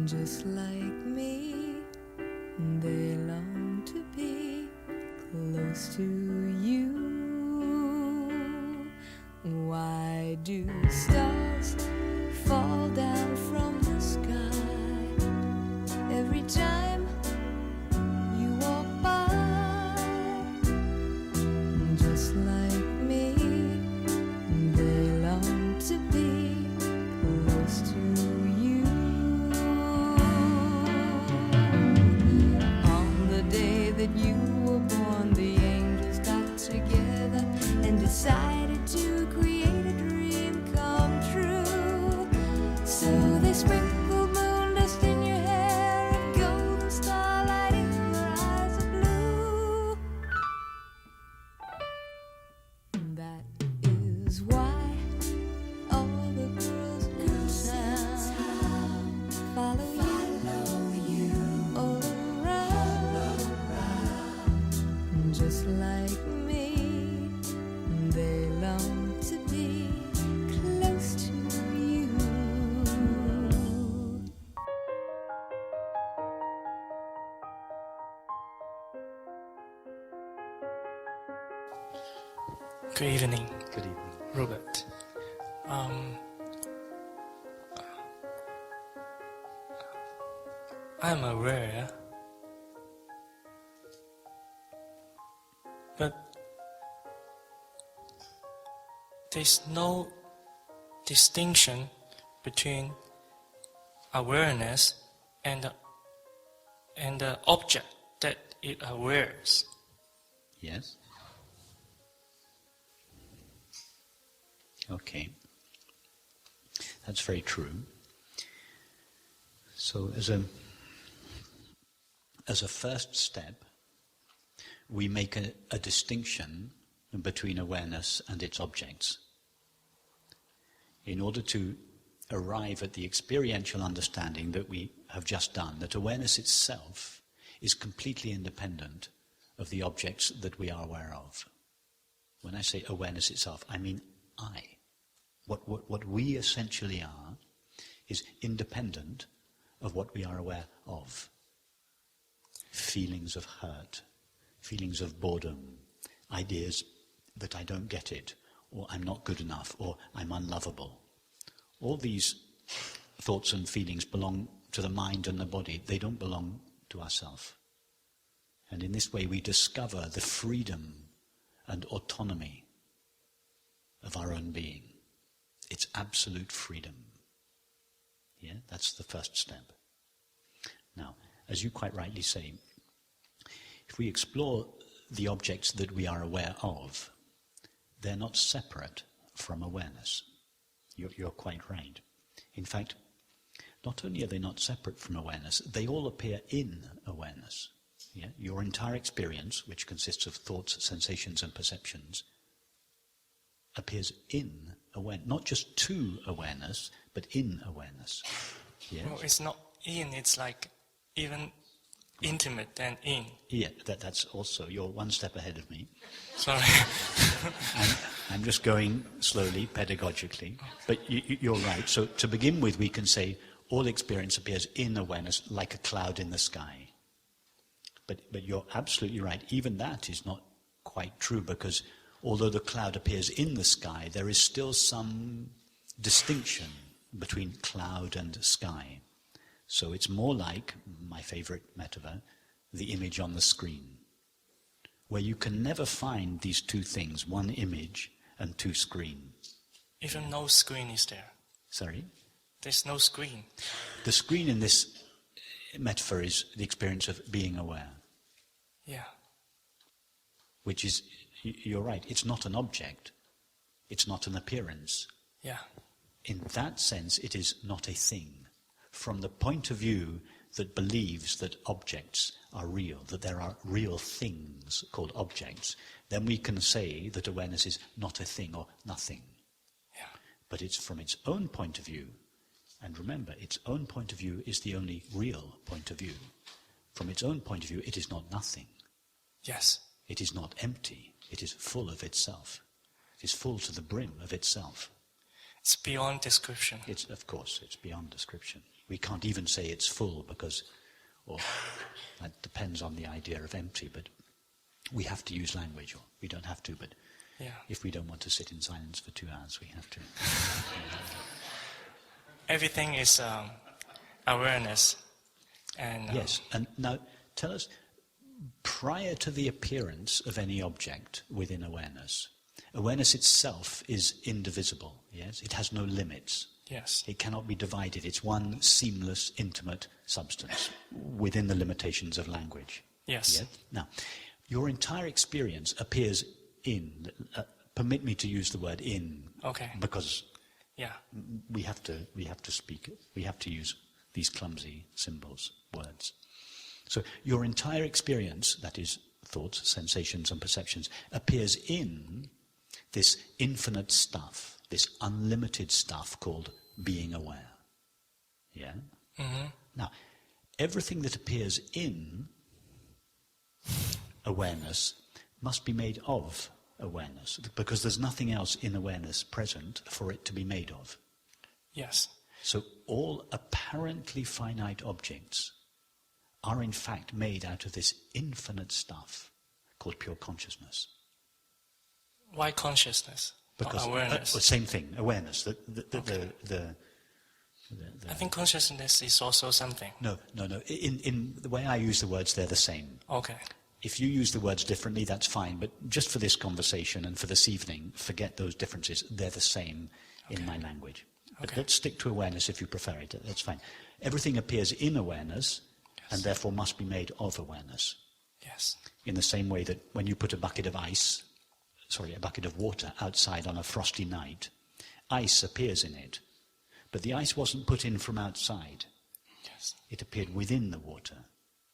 just like me, they long to be close to you. Why do stars fall down from the sky every time you walk by? Just like me, they long to be close to you. On the day that you were born, the angels got together and decided to create a dream come true. So they sprinkled moon dust in your hair and golden starlight in your eyes of blue. That is why all the girls in town follow you all around. Just like me, they long to be close to you. Good evening, Good evening. Robert. I'm aware, but there's no distinction between awareness and the object that it awares. Yes? Okay. That's very true. So as a first step, we make a distinction between awareness and its objects. In order to arrive at the experiential understanding that we have just done, that awareness itself is completely independent of the objects that we are aware of. When I say awareness itself, I mean I. What we essentially are is independent of what we are aware of. Feelings of hurt, feelings of boredom, ideas that I don't get it, or I'm not good enough, or I'm unlovable. All these thoughts and feelings belong to the mind and the body. They don't belong to ourselves. And in this way we discover the freedom and autonomy of our own being. It's absolute freedom. Yeah, that's the first step. Now, as you quite rightly say, if we explore the objects that we are aware of, they're not separate from awareness. You're quite right. In fact, not only are they not separate from awareness, they all appear in awareness. Yeah? Your entire experience, which consists of thoughts, sensations and perceptions, appears in awareness, not just to awareness, but in awareness. Yes? Well, it's not in, it's like even intimate than in. Yeah, that's also, you're one step ahead of me. Sorry. I'm just going slowly, pedagogically, but you're right. So to begin with, we can say all experience appears in awareness like a cloud in the sky. But you're absolutely right. Even that is not quite true, because although the cloud appears in the sky, there is still some distinction between cloud and sky. So it's more like, my favorite metaphor, the image on the screen, where you can never find these two things, one image and two screen. Even no screen is there. Sorry? There's no screen. The screen in this metaphor is the experience of being aware. Yeah. Which is, you're right, it's not an object. It's not an appearance. Yeah. In that sense, it is not a thing. From the point of view that believes that objects are real, that there are real things called objects, then we can say that awareness is not a thing or nothing. Yeah. But it's from its own point of view. And remember, its own point of view is the only real point of view. From its own point of view, it is not nothing. Yes. It is not empty. It is full of itself. It is full to the brim of itself. It's beyond description. Of course, it's beyond description. We can't even say it's full because, or that depends on the idea of empty, but we have to use language, or we don't have to, but Yeah. if we don't want to sit in silence for 2 hours, we have to. Everything is awareness. And Yes, and now tell us, prior to the appearance of any object within awareness, awareness itself is indivisible, yes? It has no limits. Yes. It cannot be divided. It's one seamless, intimate substance within the limitations of language. Yes. Yes? Now, your entire experience appears in, permit me to use the word in, Okay. because Yeah. we have to speak, we have to use these clumsy symbols, words. So your entire experience, that is thoughts, sensations and perceptions, appears in this infinite stuff, this unlimited stuff called being aware. Yeah? Mm-hmm. Now, everything that appears in awareness must be made of awareness, because there's nothing else in awareness present for it to be made of. Yes. So all apparently finite objects are in fact made out of this infinite stuff called pure consciousness. Why consciousness? Because Awareness. same thing, awareness. I think consciousness is also something. No. In the way I use the words, they're the same. Okay. If you use the words differently, that's fine. But just for this conversation and for this evening, forget those differences. They're the same in my language. But Okay. let's stick to awareness if you prefer it. That's fine. Everything appears in awareness and therefore must be made of awareness. Yes. In the same way that when you put a bucket of water outside on a frosty night, ice appears in it. But the ice wasn't put in from outside. Yes. It appeared within the water.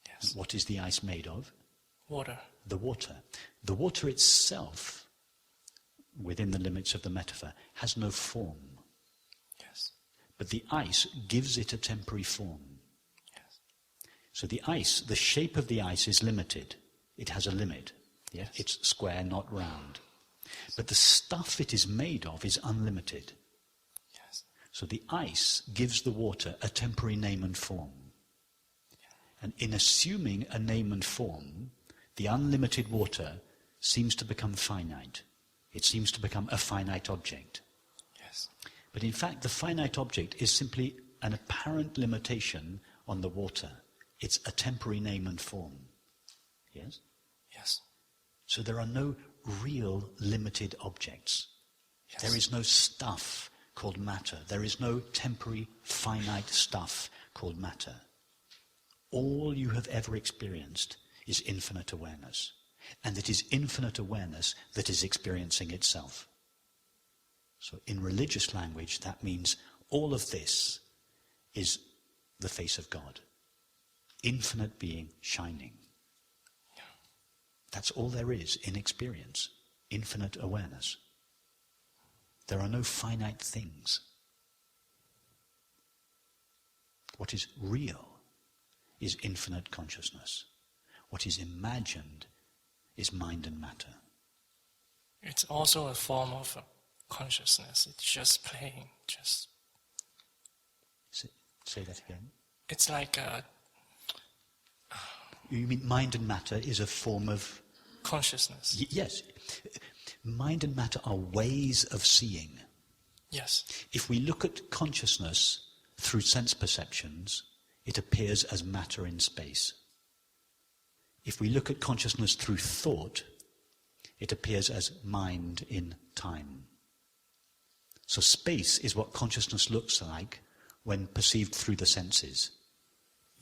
Yes. What is the ice made of? Water. The water. The water itself, within the limits of the metaphor, has no form. Yes. But the ice gives it a temporary form. Yes. So the ice, the shape of the ice is limited. It has a limit. Yeah? It's square, not round. But the stuff it is made of is unlimited. Yes. So the ice gives the water a temporary name and form. And in assuming a name and form, the unlimited water seems to become finite. It seems to become a finite object. Yes. But in fact, the finite object is simply an apparent limitation on the water. It's a temporary name and form. Yes? Yes. So there are no real limited objects. Yes. There is no stuff called matter. There is no temporary finite stuff called matter. All you have ever experienced is infinite awareness. And it is infinite awareness that is experiencing itself. So in religious language, that means all of this is the face of God. Infinite being shining. That's all there is in experience. Infinite awareness. There are no finite things. What is real is infinite consciousness. What is imagined is mind and matter. It's also a form of consciousness. It's just playing. Just. Say that again. It's like You mean mind and matter is a form of... consciousness. Yes. Mind and matter are ways of seeing. Yes. If we look at consciousness through sense perceptions, it appears as matter in space. If we look at consciousness through thought, it appears as mind in time. So space is what consciousness looks like when perceived through the senses.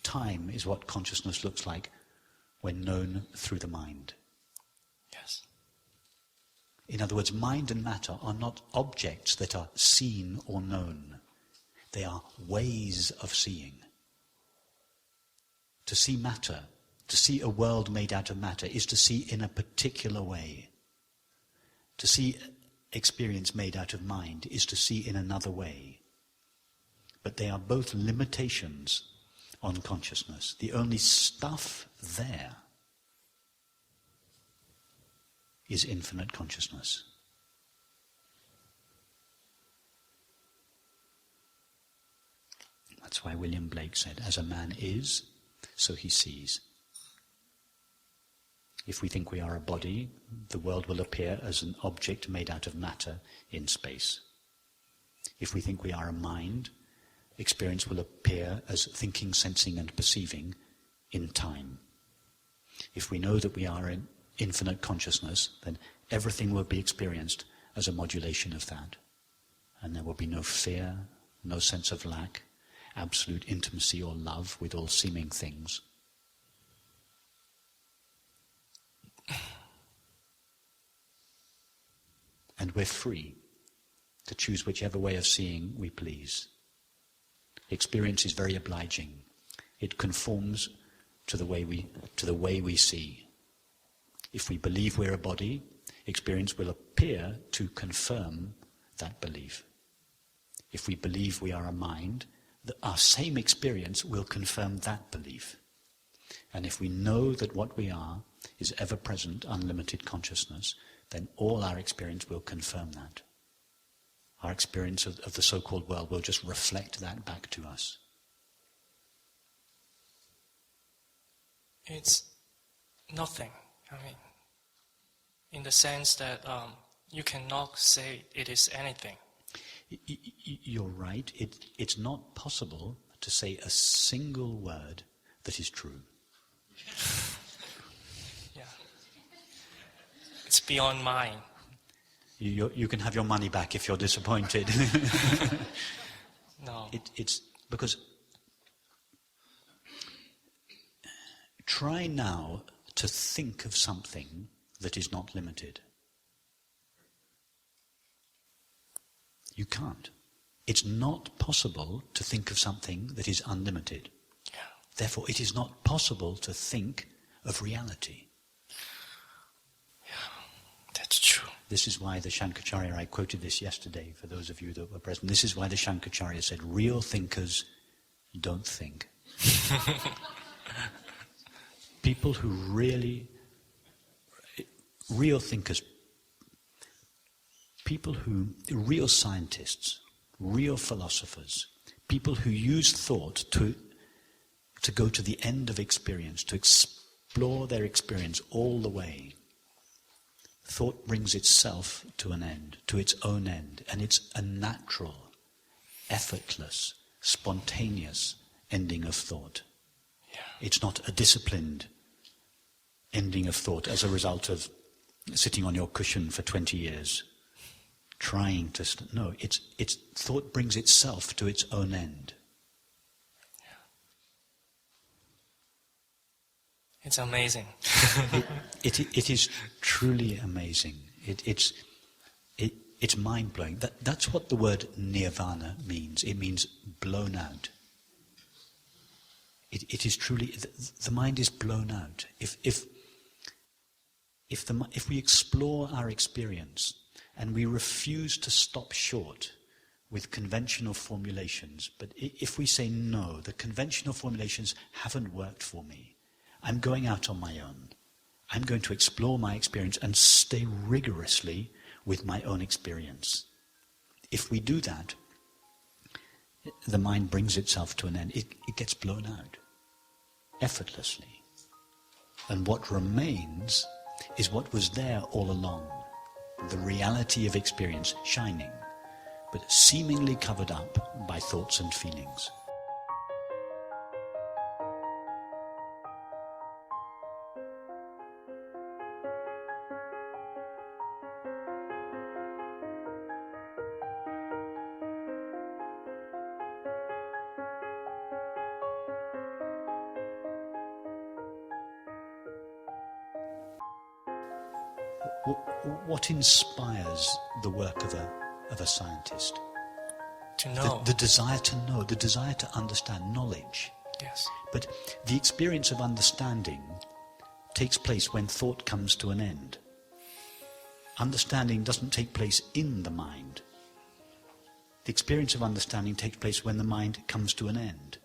Time is what consciousness looks like when known through the mind. Yes. In other words, mind and matter are not objects that are seen or known. They are ways of seeing. To see matter, to see a world made out of matter, is to see in a particular way. To see experience made out of mind is to see in another way. But they are both limitations on consciousness. The only stuff there is infinite consciousness. That's why William Blake said, as a man is, so he sees. If we think we are a body, the world will appear as an object made out of matter in space. If we think we are a mind, experience will appear as thinking, sensing and perceiving in time. If we know that we are in infinite consciousness, then everything will be experienced as a modulation of that. And there will be no fear, no sense of lack, absolute intimacy or love with all seeming things. And we're free to choose whichever way of seeing we please. Experience is very obliging. It conforms to the way we see. If we believe we're a body, experience will appear to confirm that belief. If we believe we are a mind, our same experience will confirm that belief. And if we know that what we are is ever-present, unlimited consciousness, then all our experience will confirm that. Our experience of the so-called world will just reflect that back to us. It's nothing. I mean, in the sense that you cannot say it is anything. You're right. It's not possible to say a single word that is true. Yeah. It's beyond mine. You can have your money back if you're disappointed. No. It's because try now to think of something that is not limited. You can't. It's not possible to think of something that is unlimited. Yeah. Therefore, it is not possible to think of reality. Yeah, that's true. This is why the Shankaracharya, I quoted this yesterday for those of you that were present, this is why the Shankaracharya said, real thinkers don't think. People who real thinkers, real scientists, real philosophers, people who use thought to go to the end of experience, to explore their experience all the way. Thought brings itself to an end, to its own end, and it's a natural, effortless, spontaneous ending of thought. Yeah. It's not a disciplined ending of thought as a result of sitting on your cushion for 20 years, trying to... No, it's thought brings itself to its own end. It's amazing. It is truly amazing. It's mind-blowing. That's what the word nirvana means. It means blown out. It is truly... The mind is blown out. If we explore our experience and we refuse to stop short with conventional formulations, but if we say, no, the conventional formulations haven't worked for me, I'm going out on my own. I'm going to explore my experience and stay rigorously with my own experience. If we do that, the mind brings itself to an end. It gets blown out effortlessly. And what remains is what was there all along, the reality of experience shining, but seemingly covered up by thoughts and feelings. What inspires the work of a scientist? To know. The desire to know, the desire to understand, knowledge. Yes. But the experience of understanding takes place when thought comes to an end. Understanding doesn't take place in the mind. The experience of understanding takes place when the mind comes to an end.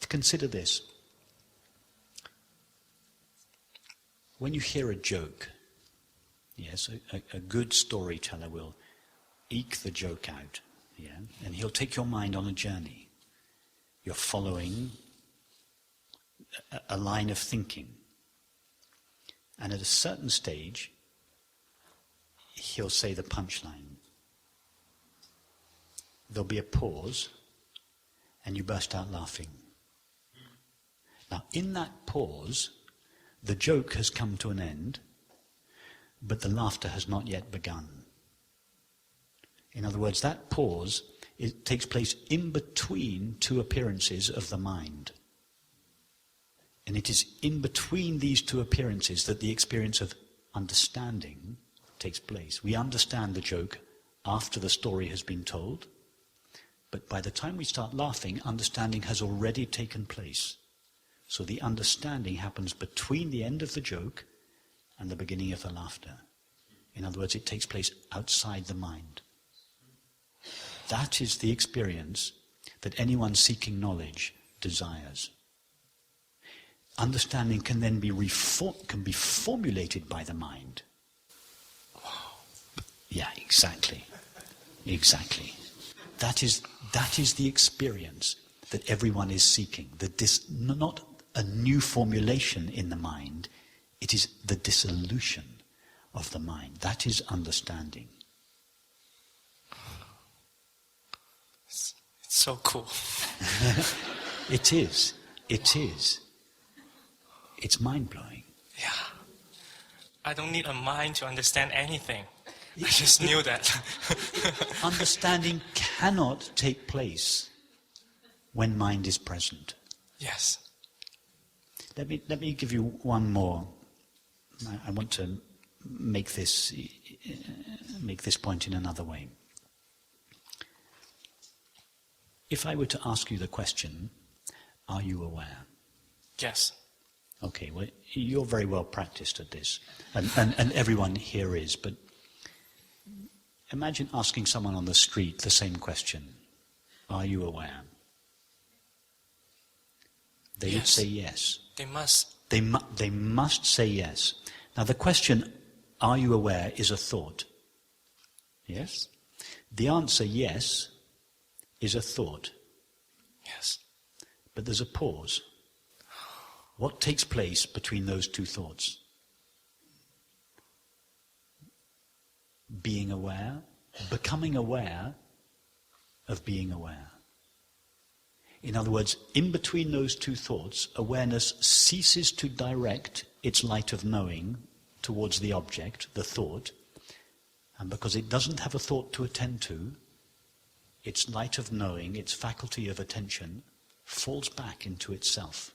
Consider this. When you hear a joke, yes, a good storyteller will eke the joke out. Yeah? And he'll take your mind on a journey. You're following a line of thinking. And at a certain stage, he'll say the punchline. There'll be a pause, and you burst out laughing. Now, in that pause, the joke has come to an end, but the laughter has not yet begun. In other words, that pause, it takes place in between two appearances of the mind. And it is in between these two appearances that the experience of understanding takes place. We understand the joke after the story has been told, but by the time we start laughing, understanding has already taken place. So the understanding happens between the end of the joke and the beginning of the laughter. In other words, it takes place outside the mind. That is the experience that anyone seeking knowledge desires. Understanding can then be formulated by the mind. Yeah, exactly. Exactly. That is the experience that everyone is seeking. Not a new formulation in the mind, it is the dissolution of the mind. That is understanding. It's so cool. It is. It is. It's mind-blowing. Yeah. I don't need a mind to understand anything. I just knew that. Understanding cannot take place when mind is present. Yes. Let me give you one more. I want to make this point in another way. If I were to ask you the question, are you aware? Yes. Okay, well, you're very well practiced at this, and everyone here is, but imagine asking someone on the street the same question, are you aware? They would say yes. They must. They must say yes. Now the question, are you aware, is a thought. Yes? The answer yes is a thought. Yes. But there's a pause. What takes place between those two thoughts? Being aware, becoming aware of being aware. In other words, in between those two thoughts, awareness ceases to direct its light of knowing towards the object, the thought, and because it doesn't have a thought to attend to, its light of knowing, its faculty of attention, falls back into itself.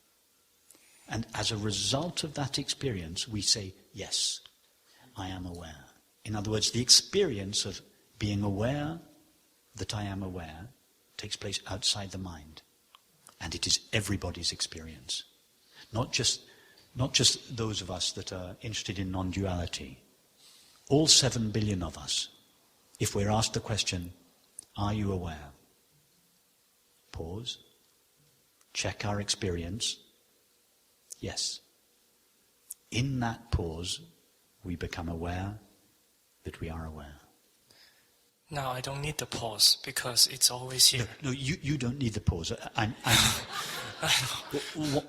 And as a result of that experience, we say, yes, I am aware. In other words, the experience of being aware that I am aware takes place outside the mind. And it is everybody's experience. Not just those of us that are interested in non-duality. All 7 billion of us, if we're asked the question, are you aware? Pause. Check our experience. Yes. In that pause, we become aware that we are aware. Now I don't need the pause because it's always here. No, you don't need the pause.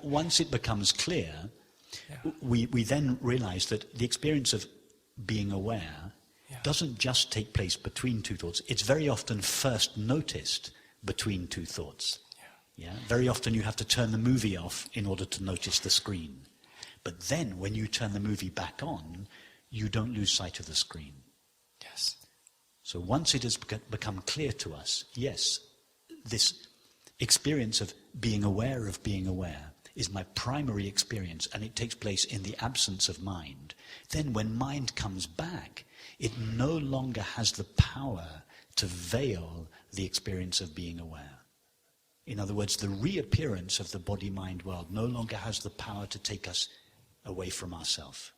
Once it becomes clear, we then realize that the experience of being aware doesn't just take place between two thoughts. It's very often first noticed between two thoughts. Yeah? Very often you have to turn the movie off in order to notice the screen. But then when you turn the movie back on, you don't lose sight of the screen. Yes. So once it has become clear to us, yes, this experience of being aware is my primary experience, and it takes place in the absence of mind. Then when mind comes back, it no longer has the power to veil the experience of being aware. In other words, the reappearance of the body-mind world no longer has the power to take us away from ourselves.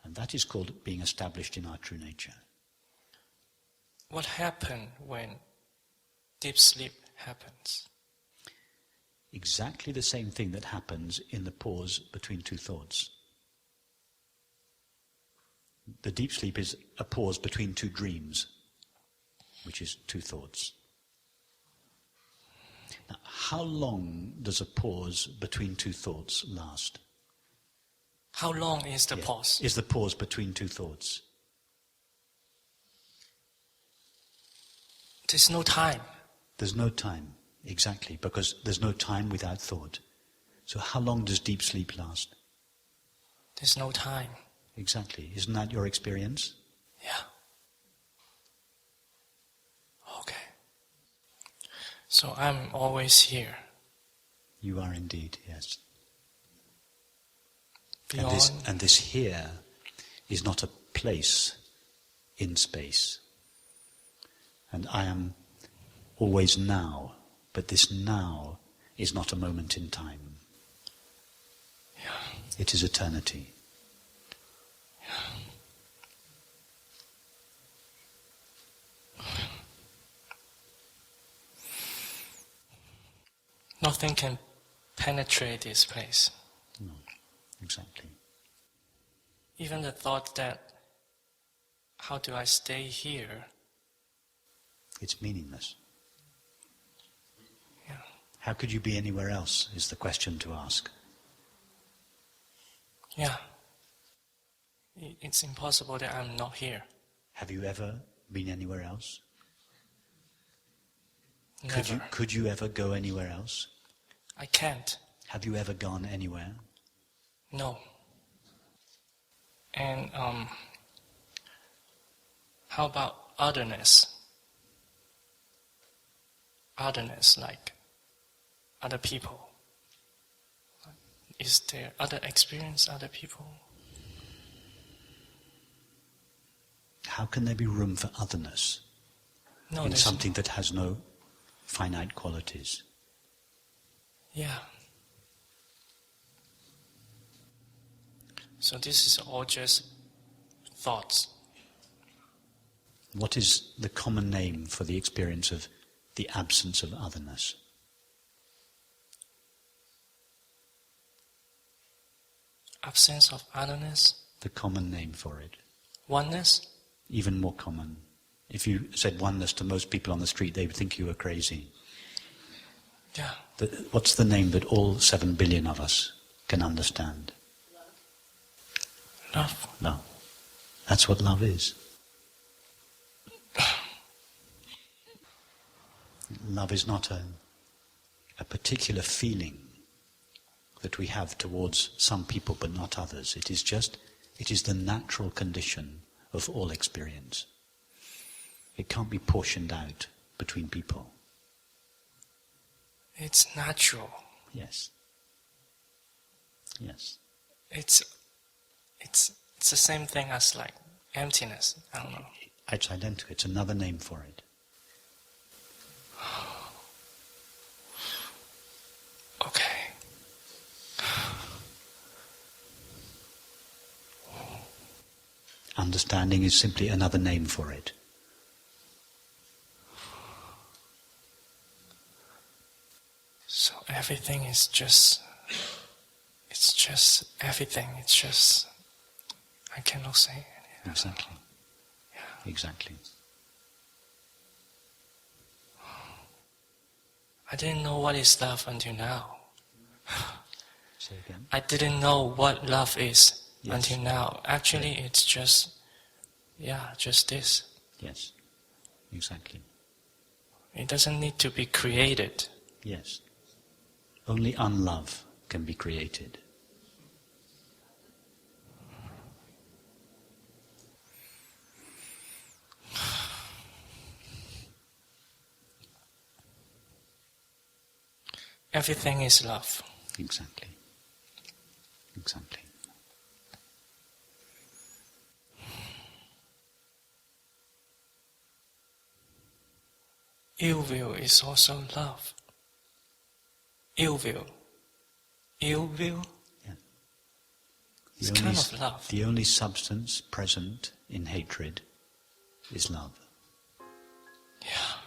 And that is called being established in our true nature. What happens when deep sleep happens? Exactly the same thing that happens in the pause between two thoughts. The deep sleep is a pause between two dreams. which is two thoughts. Now, how long does a pause between two thoughts last? How long is the pause? Is the pause between two thoughts? There's no time. There's no time, exactly, because there's no time without thought. So how long does deep sleep last? There's no time. Exactly. Isn't that your experience? Yeah. Okay. So I'm always here. You are indeed, yes. Beyond. And this here is not a place in space. And I am always now, but this now is not a moment in time. Yeah. It is eternity. Nothing can penetrate this place. No, exactly. Even the thought that, how do I stay here? It's meaningless. Yeah. How could you be anywhere else, is the question to ask. Yeah. It's impossible that I'm not here. Have you ever been anywhere else? Never. Could you ever go anywhere else? I can't. Have you ever gone anywhere? No. And how about otherness? Otherness, like other people. Is there other experience, other people? How can there be room for otherness No, in there's something that has no finite qualities? Yeah. So this is all just thoughts. What is the common name for the experience of the absence of otherness? Absence of otherness. The common name for it. Oneness. Even more common. If you said oneness to most people on the street, they would think you were crazy. Yeah. What's the name that all 7 billion of us can understand? Love. Love. That's what love is. Love is not a particular feeling that we have towards some people but not others. It is the natural condition of all experience. It can't be portioned out between people. It's natural. Yes. Yes. It's the same thing as like emptiness. I don't know. It's identical. It's another name for it. Okay. Understanding is simply another name for it. So everything is just, it's just everything. It's just, I cannot say it. Exactly. Yeah. Exactly. I didn't know what is love until now. Say again. I didn't know what love is Yes. until now. Actually, it's just, just this. Yes. Exactly. It doesn't need to be created. Yes. Only unlove can be created. Everything is love. Exactly. Exactly. Ill will is also love. Ill will. Ill will? Yeah. It's kind of love. The only substance present in hatred is love. Yeah.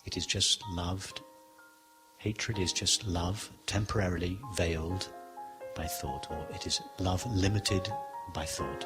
It is just loved. Hatred is just love temporarily veiled by thought, or it is love limited by thought.